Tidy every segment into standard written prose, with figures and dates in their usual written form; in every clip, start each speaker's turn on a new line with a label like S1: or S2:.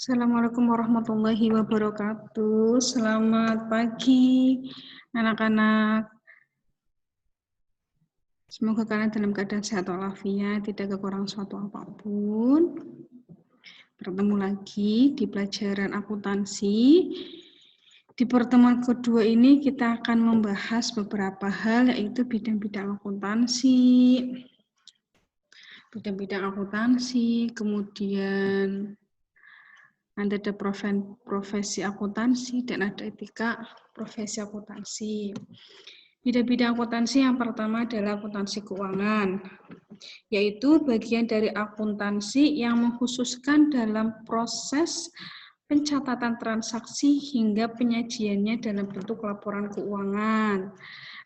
S1: Assalamualaikum warahmatullahi wabarakatuh. Selamat pagi, anak-anak. Semoga kalian dalam keadaan sehat walafiat, tidak kekurangan suatu apapun. Bertemu lagi di pelajaran akuntansi. Di pertemuan kedua ini kita akan membahas beberapa hal, yaitu bidang-bidang akuntansi. Kemudian ada profesi akuntansi dan ada etika profesi akuntansi. Bidang-bidang akuntansi yang pertama adalah akuntansi keuangan, yaitu bagian dari akuntansi yang mengkhususkan dalam proses pencatatan transaksi hingga penyajiannya dalam bentuk laporan keuangan.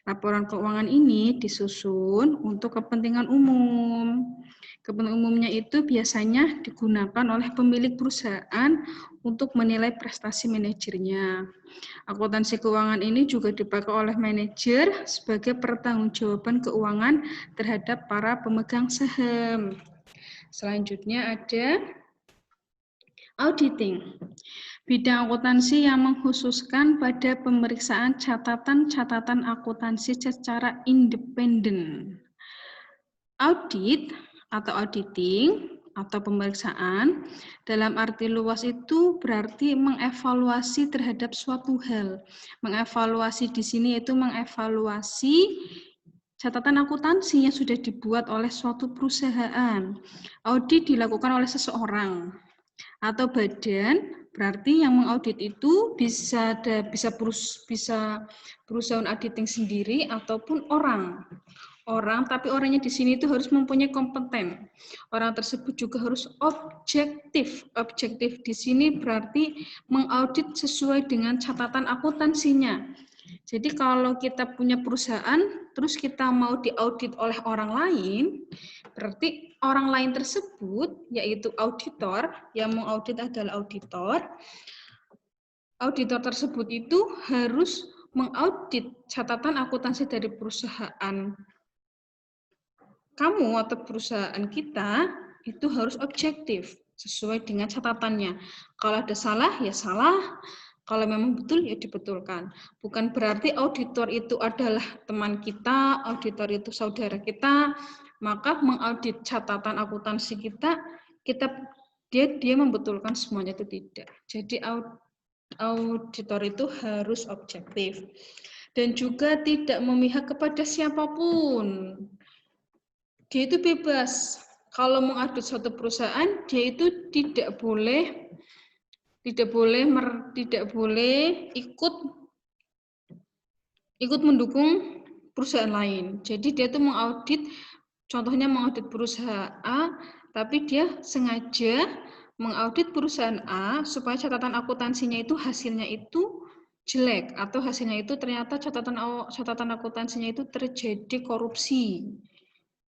S1: Laporan keuangan ini disusun untuk kepentingan umum. Kepentingan umumnya itu biasanya digunakan oleh pemilik perusahaan untuk menilai prestasi manajernya. Akuntansi keuangan ini juga dipakai oleh manajer sebagai pertanggungjawaban keuangan terhadap para pemegang saham. Selanjutnya ada auditing. Bidang akuntansi yang mengkhususkan pada pemeriksaan catatan-catatan akuntansi secara independen. Audit atau auditing atau pemeriksaan dalam arti luas itu berarti mengevaluasi terhadap suatu hal. Mengevaluasi di sini itu mengevaluasi catatan akuntansi yang sudah dibuat oleh suatu perusahaan. Audit dilakukan oleh seseorang atau badan, berarti yang mengaudit itu bisa perusahaan auditing sendiri ataupun orang, tapi orangnya di sini itu harus mempunyai kompeten. Orang tersebut juga harus objektif. Objektif di sini berarti mengaudit sesuai dengan catatan akuntansinya. Jadi kalau kita punya perusahaan, terus kita mau diaudit oleh orang lain, berarti orang lain tersebut, yaitu auditor, yang mengaudit adalah auditor. Auditor tersebut itu harus mengaudit catatan akuntansi dari perusahaan kamu atau perusahaan kita, itu harus objektif, sesuai dengan catatannya. Kalau ada salah, ya salah. Kalau memang betul, ya dibetulkan. Bukan berarti auditor itu adalah teman kita, auditor itu saudara kita, maka mengaudit catatan akuntansi kita dia membetulkan semuanya, itu tidak. Jadi auditor itu harus objektif. Dan juga tidak memihak kepada siapapun. Dia itu bebas. Kalau mengaudit suatu perusahaan, dia itu tidak boleh ikut mendukung perusahaan lain. Jadi dia itu mengaudit, contohnya mengaudit perusahaan A, tapi dia sengaja mengaudit perusahaan A supaya catatan akuntansinya itu hasilnya itu jelek, atau hasilnya itu ternyata catatan akuntansinya itu terjadi korupsi.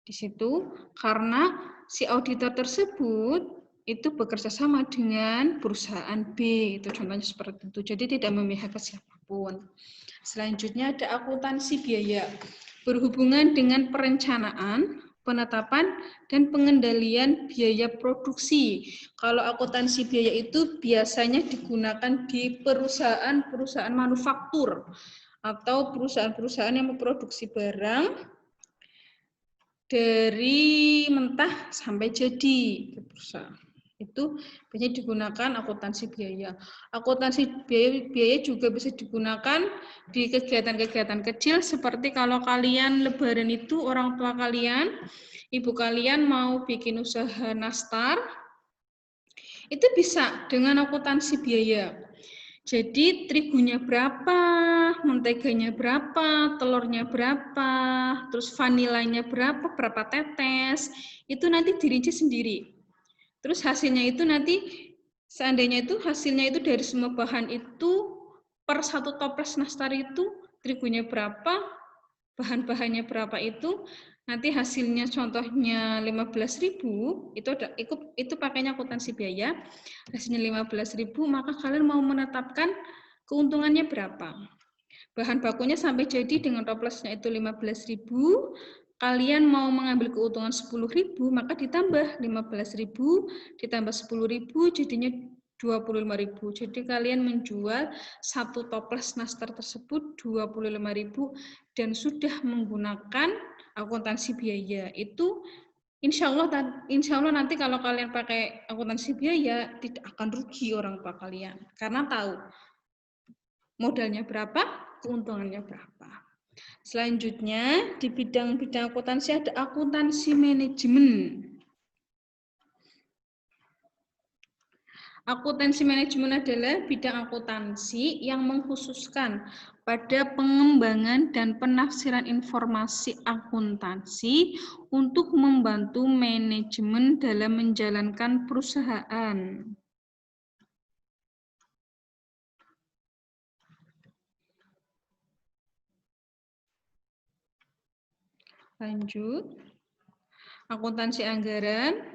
S1: Di situ karena si auditor tersebut itu bekerja sama dengan perusahaan B, itu contohnya seperti itu. Jadi tidak memihak ke siapapun. Selanjutnya ada akuntansi biaya, berhubungan dengan perencanaan, penetapan, dan pengendalian biaya produksi. Kalau akuntansi biaya itu biasanya digunakan di perusahaan-perusahaan manufaktur atau perusahaan-perusahaan yang memproduksi barang dari mentah sampai jadi perusahaan. Itu biasanya digunakan akuntansi biaya. Akuntansi biaya juga bisa digunakan di kegiatan-kegiatan kecil, seperti kalau kalian lebaran itu orang tua kalian, ibu kalian mau bikin usaha nastar, itu bisa dengan akuntansi biaya. Jadi terigunya berapa, menteganya berapa, telurnya berapa, terus vanilanya berapa tetes, itu nanti dirinci sendiri. Terus hasilnya itu nanti, seandainya itu hasilnya itu dari semua bahan itu, per satu toples nastar itu terigunya berapa, bahan-bahannya berapa itu, nanti hasilnya contohnya 15.000, itu pakainya akuntansi biaya, hasilnya 15.000, maka kalian mau menetapkan keuntungannya berapa. Bahan bakunya sampai jadi dengan toplesnya itu 15.000, kalian mau mengambil keuntungan 10.000, maka ditambah 15.000 ditambah 10.000 jadinya 25.000. Jadi kalian menjual satu toples nastar tersebut 25.000 dan sudah menggunakan akuntansi biaya. Itu insya Allah nanti kalau kalian pakai akuntansi biaya tidak akan rugi orang tua kalian karena tahu modalnya berapa, keuntungannya berapa. Selanjutnya di bidang-bidang akuntansi ada akuntansi manajemen. Akuntansi manajemen adalah bidang akuntansi yang mengkhususkan pada pengembangan dan penafsiran informasi akuntansi untuk membantu manajemen dalam menjalankan perusahaan. Lanjut. Akuntansi anggaran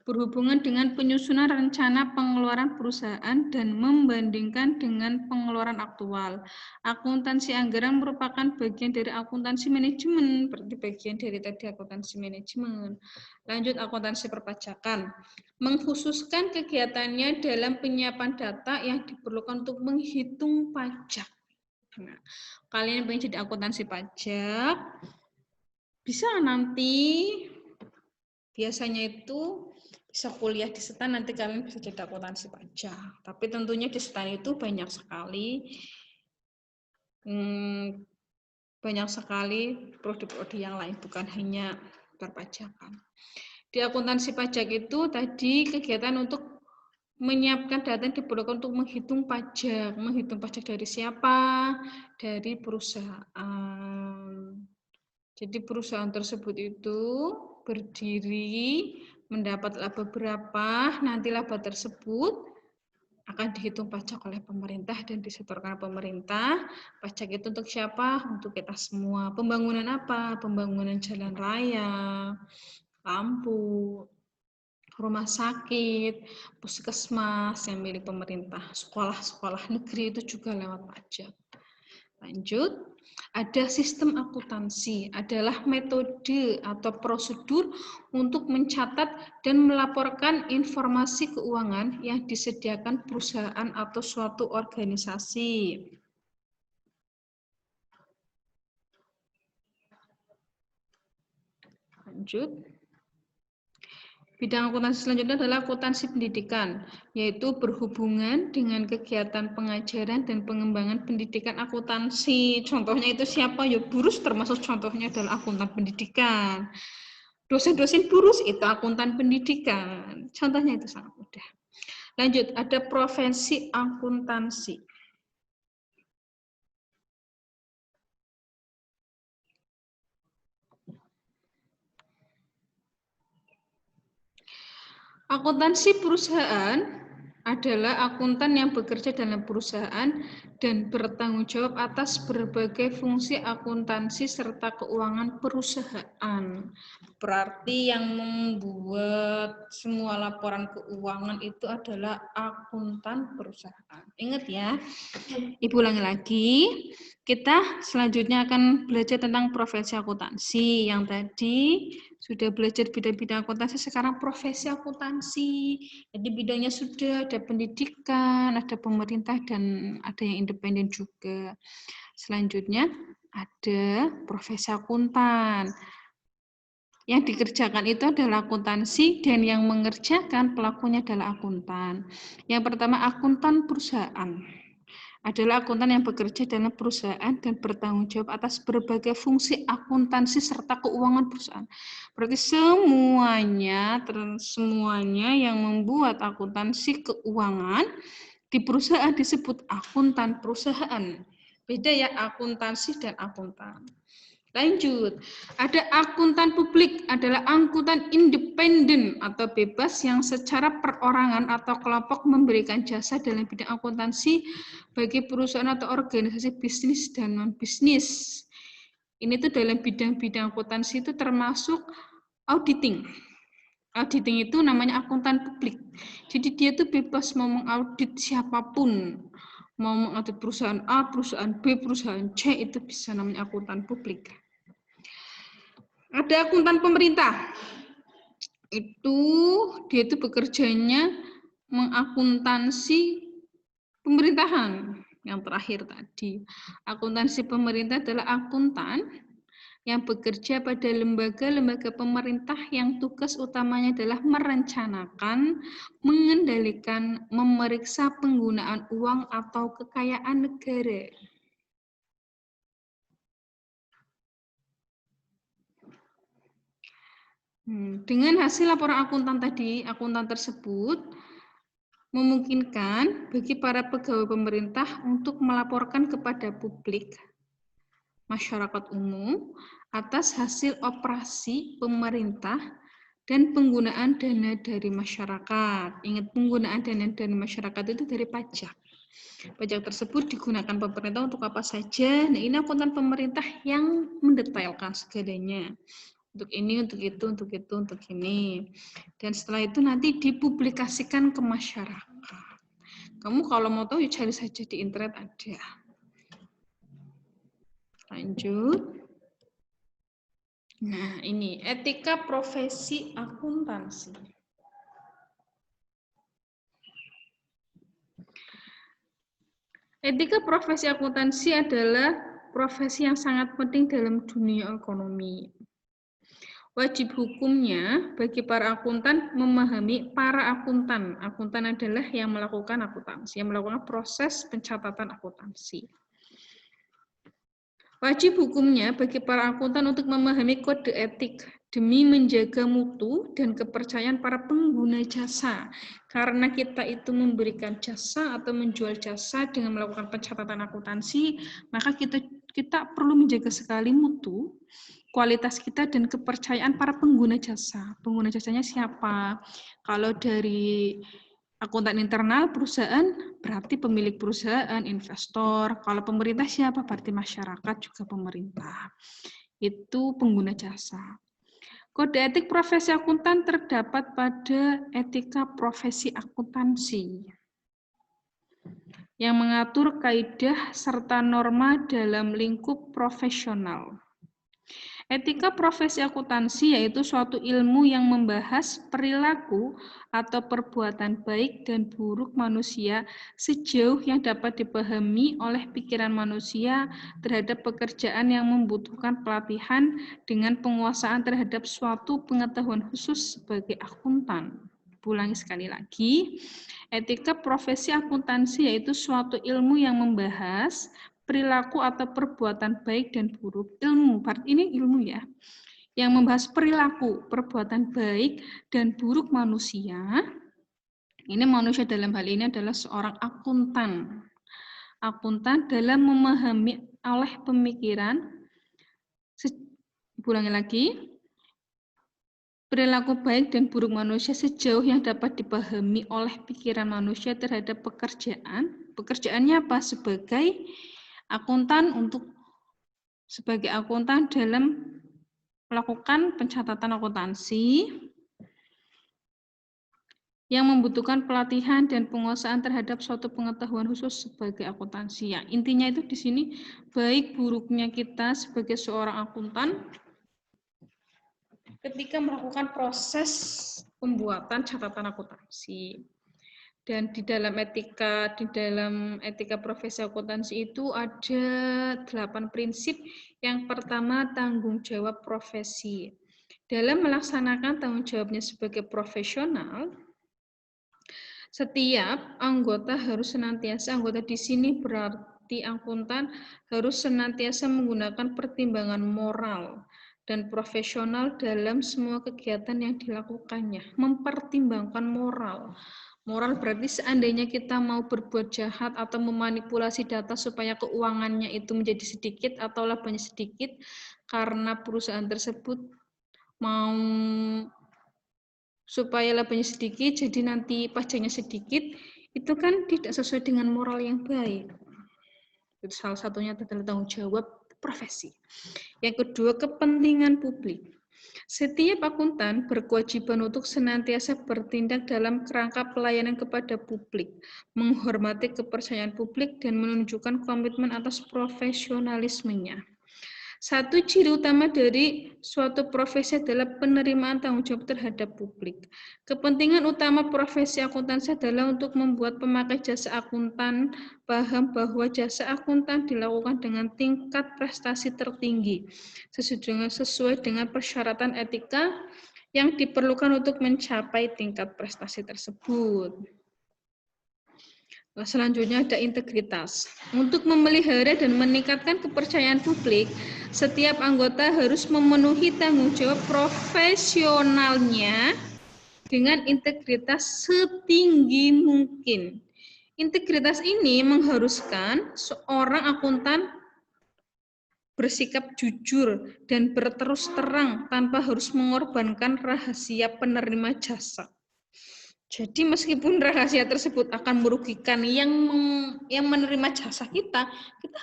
S1: berhubungan dengan penyusunan rencana pengeluaran perusahaan dan membandingkan dengan pengeluaran aktual. Akuntansi anggaran merupakan bagian dari akuntansi manajemen, berarti bagian dari tadi akuntansi manajemen. Lanjut akuntansi perpajakan, mengkhususkan kegiatannya dalam penyiapan data yang diperlukan untuk menghitung pajak. Nah, kalian pengen jadi akuntansi pajak, bisa nanti biasanya itu bisa kuliah di STAN, nanti kalian bisa jadi akuntansi pajak. Tapi tentunya di STAN itu banyak sekali prodi-prodi yang lain, bukan hanya perpajakan. Di akuntansi pajak itu tadi kegiatan untuk menyiapkan data yang diperlukan untuk menghitung pajak. Menghitung pajak dari siapa? Dari perusahaan. Jadi perusahaan tersebut itu berdiri, mendapat laba berapa, nanti laba tersebut akan dihitung pajak oleh pemerintah dan disetorkan pemerintah. Pajak itu untuk siapa? Untuk kita semua. Pembangunan apa? Pembangunan jalan raya, lampu, rumah sakit, puskesmas yang milik pemerintah, sekolah-sekolah negeri itu juga lewat pajak. Lanjut. Ada sistem akuntansi, adalah metode atau prosedur untuk mencatat dan melaporkan informasi keuangan yang disediakan perusahaan atau suatu organisasi. Lanjut. Bidang akuntansi selanjutnya adalah akuntansi pendidikan, yaitu berhubungan dengan kegiatan pengajaran dan pengembangan pendidikan akuntansi. Contohnya itu siapa? Ya Burus termasuk contohnya adalah akuntan pendidikan. Dosen-dosen Burus itu akuntan pendidikan. Contohnya itu sangat mudah. Lanjut, ada profesi akuntansi. Akuntansi perusahaan adalah akuntan yang bekerja dalam perusahaan dan bertanggung jawab atas berbagai fungsi akuntansi serta keuangan perusahaan. Berarti yang membuat semua laporan keuangan itu adalah akuntan perusahaan. Ingat ya, Ibu ulangi lagi. Kita selanjutnya akan belajar tentang profesi akuntansi. Yang tadi sudah belajar bidang-bidang akuntansi, sekarang profesi akuntansi. Jadi bidangnya sudah ada pendidikan, ada pemerintah, dan ada yang independen juga. Selanjutnya ada profesi akuntan. Yang dikerjakan itu adalah akuntansi dan yang mengerjakan pelakunya adalah akuntan. Yang pertama akuntan perusahaan. Adalah akuntan yang bekerja dalam perusahaan dan bertanggung jawab atas berbagai fungsi akuntansi serta keuangan perusahaan. Berarti semuanya yang membuat akuntansi keuangan di perusahaan disebut akuntan perusahaan. Beda ya akuntansi dan akuntan. Lanjut, ada akuntan publik, adalah akuntan independen atau bebas yang secara perorangan atau kelompok memberikan jasa dalam bidang akuntansi bagi perusahaan atau organisasi bisnis dan non-bisnis. Ini tuh dalam bidang-bidang akuntansi itu termasuk auditing. Auditing itu namanya akuntan publik. Jadi dia tuh bebas mau mengaudit siapapun. Mau mengaudit perusahaan A, perusahaan B, perusahaan C, itu bisa namanya akuntan publik. Ada akuntan pemerintah. Dia itu bekerjanya mengakuntansi pemerintahan. Yang terakhir tadi, akuntansi pemerintah adalah akuntan yang bekerja pada lembaga-lembaga pemerintah yang tugas utamanya adalah merencanakan, mengendalikan, memeriksa penggunaan uang atau kekayaan negara. Dengan hasil laporan akuntan tadi, akuntan tersebut memungkinkan bagi para pegawai pemerintah untuk melaporkan kepada publik, masyarakat umum, atas hasil operasi pemerintah dan penggunaan dana dari masyarakat. Ingat, penggunaan dana dari masyarakat itu dari pajak. Pajak tersebut digunakan pemerintah untuk apa saja. Nah, ini akuntan pemerintah yang mendetailkan segalanya. Untuk ini, untuk itu, untuk itu, untuk ini. Dan setelah itu nanti dipublikasikan ke masyarakat. Kamu kalau mau tahu, ya cari saja di internet ada. Lanjut. Nah, ini etika profesi akuntansi. Etika profesi akuntansi adalah profesi yang sangat penting dalam dunia ekonomi. Wajib hukumnya bagi para akuntan memahami para akuntan. Akuntan adalah yang melakukan akuntansi, yang melakukan proses pencatatan akuntansi. Wajib hukumnya bagi para akuntan untuk memahami kode etik demi menjaga mutu dan kepercayaan para pengguna jasa. Karena kita itu memberikan jasa atau menjual jasa dengan melakukan pencatatan akuntansi, maka kita perlu menjaga sekali mutu, kualitas kita, dan kepercayaan para pengguna jasa. Pengguna jasanya siapa? Kalau dari akuntan internal perusahaan berarti pemilik perusahaan, investor. Kalau pemerintah siapa? Berarti masyarakat, juga pemerintah. Itu pengguna jasa. Kode etik profesi akuntan terdapat pada etika profesi akuntansi yang mengatur kaidah serta norma dalam lingkup profesional. Etika profesi akuntansi yaitu suatu ilmu yang membahas perilaku atau perbuatan baik dan buruk manusia sejauh yang dapat dipahami oleh pikiran manusia terhadap pekerjaan yang membutuhkan pelatihan dengan penguasaan terhadap suatu pengetahuan khusus sebagai akuntan. Ulangi sekali lagi, etika profesi akuntansi yaitu suatu ilmu yang membahas perilaku atau perbuatan baik dan buruk. Ilmu, ini ilmu ya, yang membahas perilaku, perbuatan baik dan buruk manusia. Ini manusia dalam hal ini adalah seorang akuntan. Akuntan dalam memahami oleh pemikiran, ulangi lagi, perilaku baik dan buruk manusia sejauh yang dapat dipahami oleh pikiran manusia terhadap pekerjaan. Pekerjaannya apa? Sebagai akuntan dalam melakukan pencatatan akuntansi yang membutuhkan pelatihan dan penguasaan terhadap suatu pengetahuan khusus sebagai akuntansi. Ya, intinya itu di sini baik buruknya kita sebagai seorang akuntan ketika melakukan proses pembuatan catatan akuntansi. Dan di dalam etika profesi akuntansi itu ada 8 prinsip. Yang pertama, tanggung jawab profesi. Dalam melaksanakan tanggung jawabnya sebagai profesional, setiap anggota di sini berarti akuntan harus senantiasa menggunakan pertimbangan moral dan profesional dalam semua kegiatan yang dilakukannya. Mempertimbangkan moral. Moral berarti seandainya kita mau berbuat jahat atau memanipulasi data supaya keuangannya itu menjadi sedikit atau labanya sedikit karena perusahaan tersebut mau supaya labanya sedikit jadi nanti pajaknya sedikit, itu kan tidak sesuai dengan moral yang baik. Itu salah satunya adalah tanggung jawab profesi. Yang kedua, kepentingan publik. Setiap akuntan berkewajiban untuk senantiasa bertindak dalam kerangka pelayanan kepada publik, menghormati kepercayaan publik, dan menunjukkan komitmen atas profesionalismenya. Satu ciri utama dari suatu profesi adalah penerimaan tanggung jawab terhadap publik. Kepentingan utama profesi akuntansi adalah untuk membuat pemakai jasa akuntan paham bahwa jasa akuntan dilakukan dengan tingkat prestasi tertinggi, sesuai dengan persyaratan etika yang diperlukan untuk mencapai tingkat prestasi tersebut. Selanjutnya ada integritas. Untuk memelihara dan meningkatkan kepercayaan publik, setiap anggota harus memenuhi tanggung jawab profesionalnya dengan integritas setinggi mungkin. Integritas ini mengharuskan seorang akuntan bersikap jujur dan berterus terang tanpa harus mengorbankan rahasia penerima jasa. Jadi meskipun rahasia tersebut akan merugikan yang menerima jasa kita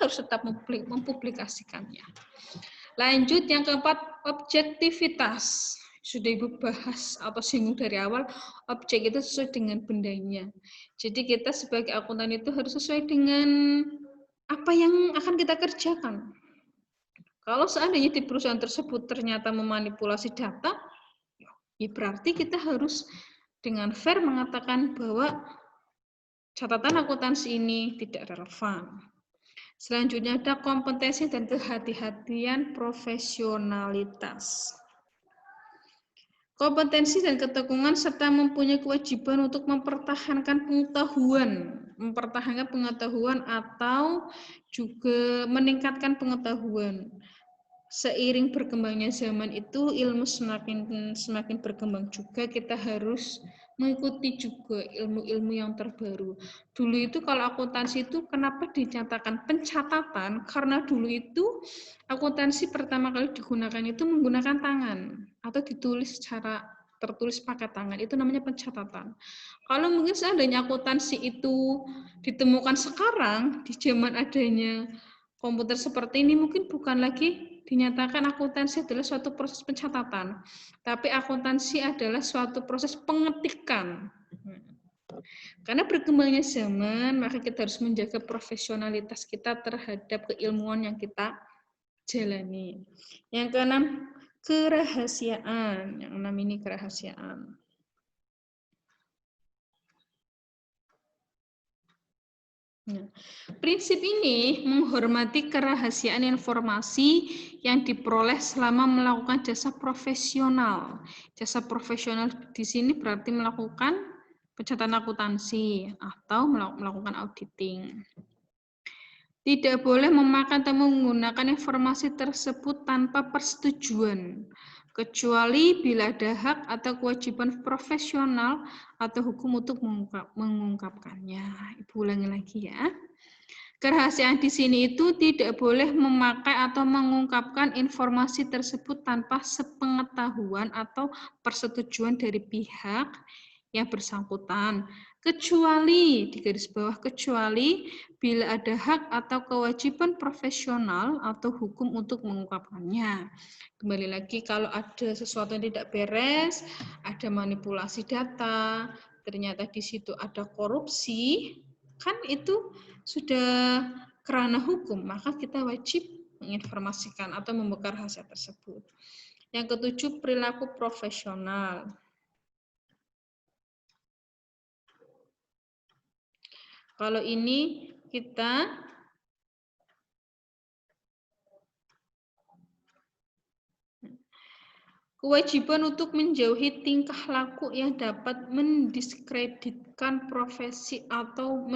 S1: harus tetap mempublikasikannya. Lanjut yang keempat, objektivitas. Sudah Ibu bahas atau singgung dari awal, objek itu sesuai dengan bendanya. Jadi kita sebagai akuntan itu harus sesuai dengan apa yang akan kita kerjakan. Kalau seandainya di perusahaan tersebut ternyata memanipulasi data, ya berarti kita harus dengan fair mengatakan bahwa catatan akuntansi ini tidak relevan. Selanjutnya ada kompetensi dan kehati-hatian profesionalitas. Kompetensi dan ketekunan serta mempunyai kewajiban untuk mempertahankan pengetahuan atau juga meningkatkan pengetahuan. Seiring berkembangnya zaman itu, ilmu semakin berkembang juga, kita harus mengikuti juga ilmu-ilmu yang terbaru. Dulu itu kalau akuntansi itu kenapa dinyatakan pencatatan? Karena dulu itu akuntansi pertama kali digunakan itu menggunakan tangan atau ditulis secara tertulis pakai tangan, itu namanya pencatatan. Kalau mungkin seandainya akuntansi itu ditemukan sekarang di zaman adanya komputer seperti ini, mungkin bukan lagi dinyatakan akuntansi adalah suatu proses pencatatan, tapi akuntansi adalah suatu proses pengetikan. Karena berkembangnya zaman, maka kita harus menjaga profesionalitas kita terhadap keilmuan yang kita jalani. Yang keenam, kerahasiaan. Yang enam ini kerahasiaan. Nah, prinsip ini menghormati kerahasiaan informasi yang diperoleh selama melakukan jasa profesional. Jasa profesional di sini berarti melakukan pencatatan akuntansi atau melakukan auditing. Tidak boleh memakan atau menggunakan informasi tersebut tanpa persetujuan, kecuali bila ada hak atau kewajiban profesional atau hukum untuk mengungkapkannya. Ibu ulangi lagi ya. Kerahasiaan di sini itu tidak boleh memakai atau mengungkapkan informasi tersebut tanpa sepengetahuan atau persetujuan dari pihak yang bersangkutan, kecuali, di garis bawah kecuali, bila ada hak atau kewajiban profesional atau hukum untuk mengungkapkannya. Kembali lagi, kalau ada sesuatu yang tidak beres, ada manipulasi data, ternyata di situ ada korupsi, kan itu sudah kerana hukum, maka kita wajib menginformasikan atau membongkar rahasia tersebut. Yang ketujuh, perilaku profesional. Kalau ini kita kewajiban untuk menjauhi tingkah laku yang dapat mendiskreditkan profesi atau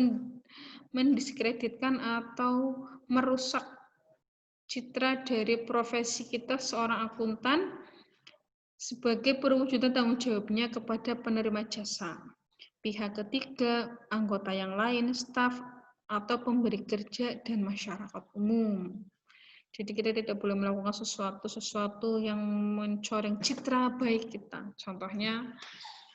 S1: mendiskreditkan atau merusak citra dari profesi kita seorang akuntan sebagai perwujudan tanggung jawabnya kepada penerima jasa, pihak ketiga, anggota yang lain, staf, atau pemberi kerja, dan masyarakat umum. Jadi kita tidak boleh melakukan sesuatu yang mencoreng citra baik kita. Contohnya,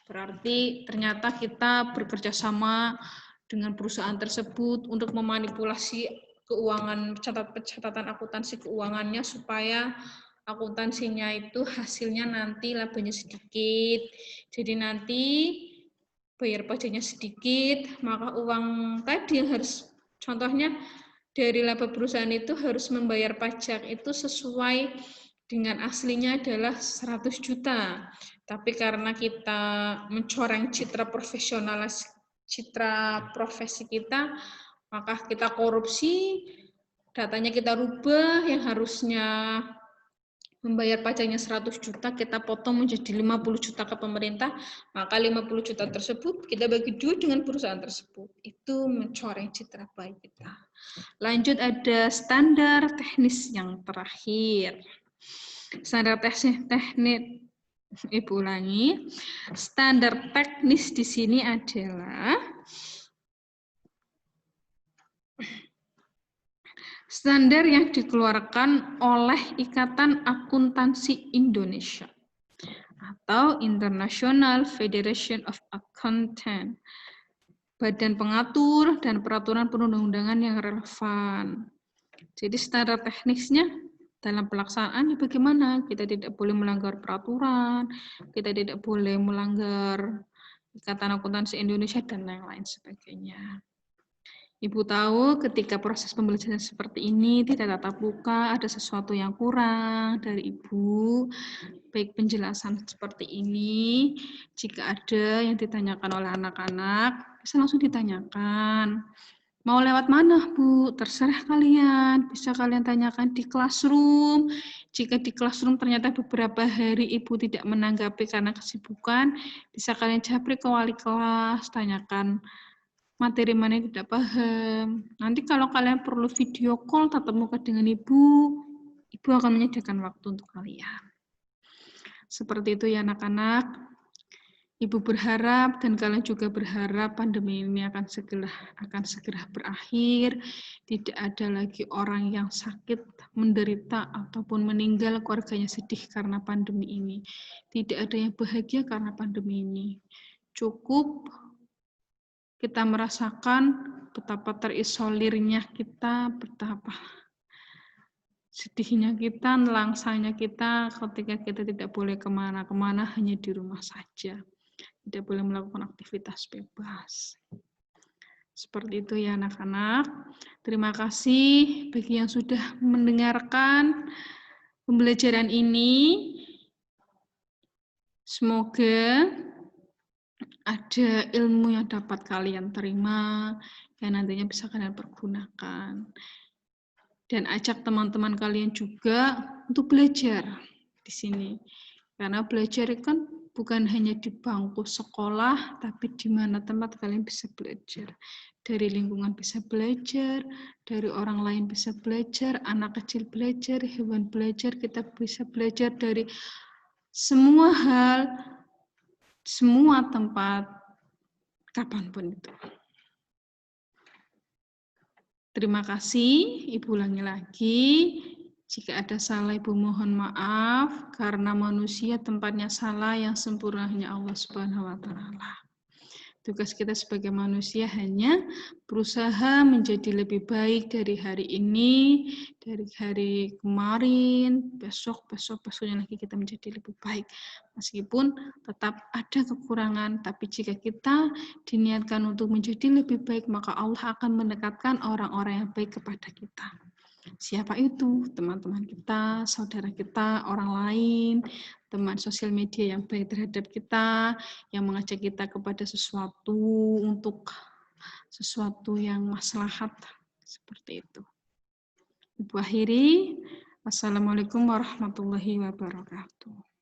S1: berarti ternyata kita bekerja sama dengan perusahaan tersebut untuk memanipulasi keuangan, pencatatan akuntansi keuangannya supaya akuntansinya itu hasilnya nanti labanya sedikit. Jadi nanti bayar pajaknya sedikit, maka uang tadi yang harus, contohnya dari laba perusahaan itu harus membayar pajak itu sesuai dengan aslinya adalah 100 juta. Tapi karena kita mencoreng citra profesional, citra profesi kita, maka kita korupsi, datanya kita rubah, yang harusnya membayar pajaknya 100 juta, kita potong menjadi 50 juta ke pemerintah, maka 50 juta tersebut kita bagi dua dengan perusahaan tersebut. Itu mencoreng citra baik kita. Lanjut ada standar teknis yang terakhir. Standar teknis, Ibu ulangi. Standar teknis di sini adalah standar yang dikeluarkan oleh Ikatan Akuntansi Indonesia atau International Federation of Accountants, badan pengatur dan peraturan perundang-undangan yang relevan. Jadi standar teknisnya dalam pelaksanaan bagaimana? Kita tidak boleh melanggar peraturan, kita tidak boleh melanggar Ikatan Akuntansi Indonesia dan lain-lain sebagainya. Ibu tahu ketika proses pembelajaran seperti ini tidak tatap muka, ada sesuatu yang kurang dari Ibu, baik penjelasan seperti ini, jika ada yang ditanyakan oleh anak-anak, bisa langsung ditanyakan. Mau lewat mana, Bu? Terserah kalian. Bisa kalian tanyakan di classroom. Jika di classroom ternyata beberapa hari Ibu tidak menanggapi karena kesibukan, bisa kalian japri ke wali kelas, tanyakan materi mana yang tidak paham. Nanti kalau kalian perlu video call tatap muka dengan Ibu, Ibu akan menyediakan waktu untuk kalian. Seperti itu ya anak-anak. Ibu berharap dan kalian juga berharap pandemi ini akan segera berakhir. Tidak ada lagi orang yang sakit, menderita, ataupun meninggal, keluarganya sedih karena pandemi ini. Tidak ada yang bahagia karena pandemi ini. Cukup kita merasakan betapa terisolirnya kita, betapa sedihnya kita, nelangsanya kita ketika kita tidak boleh kemana-kemana, hanya di rumah saja. Tidak boleh melakukan aktivitas bebas. Seperti itu ya anak-anak. Terima kasih bagi yang sudah mendengarkan pembelajaran ini. Semoga ada ilmu yang dapat kalian terima, yang nantinya bisa kalian pergunakan. Dan ajak teman-teman kalian juga untuk belajar di sini. Karena belajar kan bukan hanya di bangku sekolah, tapi di mana tempat kalian bisa belajar. Dari lingkungan bisa belajar, dari orang lain bisa belajar, anak kecil belajar, hewan belajar, kita bisa belajar dari semua hal, semua tempat, kapanpun itu. Terima kasih, Ibu ulangi lagi. Jika ada salah, Ibu mohon maaf, karena manusia tempatnya salah, yang sempurna hanya Allah Subhanahu wa Ta'ala. Tugas kita sebagai manusia hanya berusaha menjadi lebih baik dari hari ini, dari hari kemarin, besoknya lagi kita menjadi lebih baik. Meskipun tetap ada kekurangan, tapi jika kita diniatkan untuk menjadi lebih baik, maka Allah akan mendekatkan orang-orang yang baik kepada kita. Siapa itu? Teman-teman kita, saudara kita, orang lain, teman sosial media yang baik terhadap kita, yang mengajak kita kepada sesuatu untuk sesuatu yang maslahat, seperti itu. Ibu akhiri, wassalamualaikum warahmatullahi wabarakatuh.